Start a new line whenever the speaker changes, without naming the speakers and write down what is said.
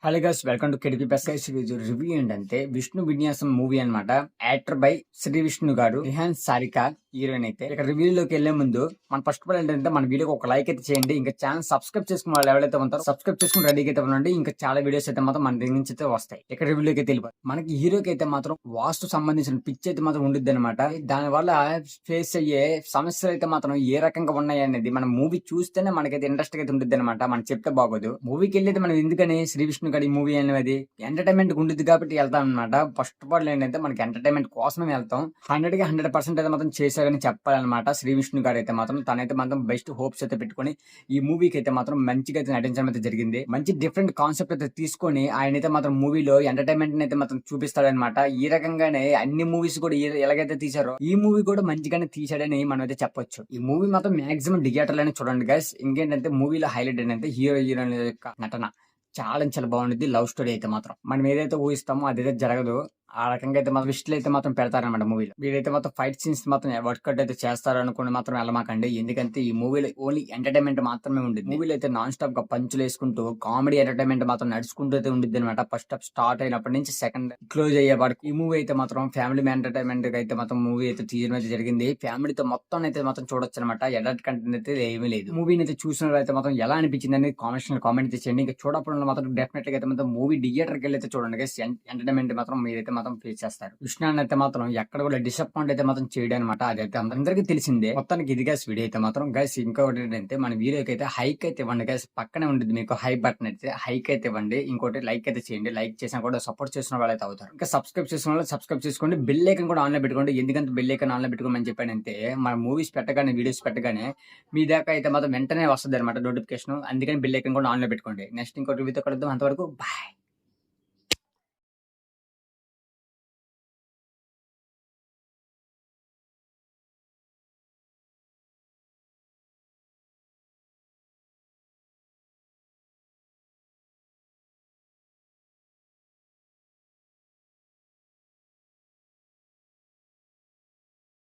Hello guys, welcome to KDP best guys. Review ఏంటంటే విష్ణు విన్యాసం movie అన్నమాట. యాక్టర్ బై శ్రీ విష్ణు గారు, రిహాన్ సారిక హీరోయిన్. అయితే ఇక్కడ రివ్యూలోకి వెళ్లే ముందు మన ఫస్ట్ ఆఫ్ ఆల్ ఏంటంటే మన వీడియోకి ఒక లైక్ అయితే చేయండి. ఇంకా ఛానల్ సబ్స్క్రైబ్ చేసుకున్న వాళ్ళు ఎవరైతే ఉంటారో సబ్స్క్రైబ్ చేసుకుని రెడీగా అయితే ఉండండి. ఇంకా చాలా వీడియోస్ అయితే మాత్రం మన దగ్గర నుంచి అయితే వస్తాయి. ఇక్కడ రివ్యూలోకి అయితే వెళ్ళిపోయి మనకి హీరోకి అయితే మాత్రం వాస్తు సంబంధించిన పిచ్ అయితే మాత్రం ఉండిద్ది అనమాట. దాని వల్ల ఫేస్ అయ్యే సమస్యలు అయితే మాత్రం ఏ రకంగా ఉన్నాయి అనేది మన మూవీ చూస్తేనే మనకైతే ఇంట్రెస్ట్ అయితే ఉంటుంది అనమాట. మనం చెప్తే బాగోదు. మూవీకి వెళ్ళేది మనం ఎందుకని శ్రీ విష్ణు గారి మూవీ అనేది ఎంటర్టైన్మెంట్ ఉంటుంది కాబట్టి వెళ్తాం అనమాట. ఫస్ట్ ఆఫ్ ఆల్ ఏంటంటే మనకి ఎంటర్టైన్మెంట్ కోసమే వెళ్తాం. 100కి 100% అయితే మాత్రం చేశారని చెప్పాలన్నమాట. శ్రీ విష్ణు గారు అయితే మాత్రం తనైతే మాత్రం బెస్ట్ హోప్స్ అయితే పెట్టుకుని ఈ మూవీకి అయితే మాత్రం మంచిగా అయితే నటించడం అయితే జరిగింది. మంచి డిఫరెంట్ కాన్సెప్ట్ అయితే తీసుకొని ఆయన అయితే మాత్రం మూవీలో ఎంటర్టైన్మెంట్ అయితే మాత్రం చూపిస్తాడనమాట. ఈ రకంగానే అన్ని మూవీస్ కూడా ఎలాగైతే తీసారో ఈ మూవీ కూడా మంచిగానే తీసాడని మనం అయితే చెప్పొచ్చు. ఈ మూవీ మాత్రం మాక్సిమం థియేటర్లోనే చూడండి గైస్. ఇంకేంటంటే మూవీలో హైలైట్ ఏంటంటే హీరో హీరోయిన్ యొక్క నటన చాలా బాగుంటుంది. లవ్ స్టోరీ అయితే మాత్రం మనం ఏదైతే ఊహిస్తామో అదైతే జరగదు. ఆ రకంగా అయితే మాత్రం విస్టులు అయితే మాత్రం పెడతారనమాట మూవీలో. వీరైతే మాత్రం ఫైట్ సీన్స్ మాత్రం వర్కౌట్ అయితే చేస్తారు అనుకుని మాత్రం వెళ్ళమాకండి. ఎందుకంటే ఈ మూవీలో ఓన్లీ ఎంటర్టైన్మెంట్ మాత్రమే ఉంటుంది. మూవీలో అయితే నాన్ స్టాప్ గా పంచులు వేసుకుంటూ కామెడీ ఎంటర్టైన్మెంట్ మాత్రం నడుచుకుంటూ అయితే ఉంటుంది అనమాట. ఫస్ట్ స్టాప్ స్టార్ట్ అయినప్పటి నుంచి సెకండ్ క్లోజ్ అయ్యే వరకు ఈ మూవీ అయితే మాత్రం ఫ్యామిలీ ఎంటర్టైన్మెంట్ అయితే మాత్రం మూవీ అయితే తీయడం అయితే జరిగింది. ఫ్యామిలీతో మొత్తం అయితే మాత్రం చూడొచ్చు అనమాట. ఎడల్ట్ కంటెంట్ అయితే ఏమీ లేదు. మూవీని అయితే చూసిన అయితే మాత్రం ఎలా అనిపించింది అనేది కామెంట్ చేయండి. ఇంకా చూడప్పుడు మాత్రం డెఫినెట్ గా అయితే మాత్రం మూవీ థియేటర్కి వెళ్ళి అయితే చూడండి. ఎంటర్టైన్మెంట్ మాత్రం మీరైతే మాత్రం ఫేస్ చేస్తారు. విష్ణు అయితే మాత్రం ఎక్కడ కూడా డిసప్పాయింట్ అయితే మాత్రం చేయడం అనమాట. అదైతే అందరికీ తెలిసిందే. మొత్తానికి ఇది గైస్ వీడియో అయితే మాత్రం గైస్. ఇంకొకటి ఏంటంటే మన వీడియోకి అయితే హైక్ అయితే ఇవ్వండి గైస్. పక్కనే ఉంటుంది మీకు హై బటన్ అయితే హైక్ అయితే ఇవ్వండి. ఇంకోటి లైక్ అయితే చేయండి. లైక్ చేసినా కూడా సపోర్ట్ చేసిన వాళ్ళు అయితే అవుతారు. ఇంకా సబ్స్క్రైబ్ చేసిన వాళ్ళు సబ్స్క్రైబ్ చేసుకోండి. బెల్ ఐకాన్ కూడా ఆన్లో పెట్టుకోండి. ఎందుకంటే బెల్ ఐకాన్ ఆన్లో పెట్టుకోమని చెప్పానంటే మన మూవీస్ పెట్టగానే వీడియోస్ పెట్టగానే మీ దాకా అయితే మాత్రం వెంటనే వస్తుంది అనమాట నోటిఫికేషన్. అందుకని బెల్ ఐకాన్ కూడా ఆన్లో పెట్టుకోండి. నెక్స్ట్ ఇంకోటి వీడియోతో కలుద్దాం. అంతవరకు బాయ్.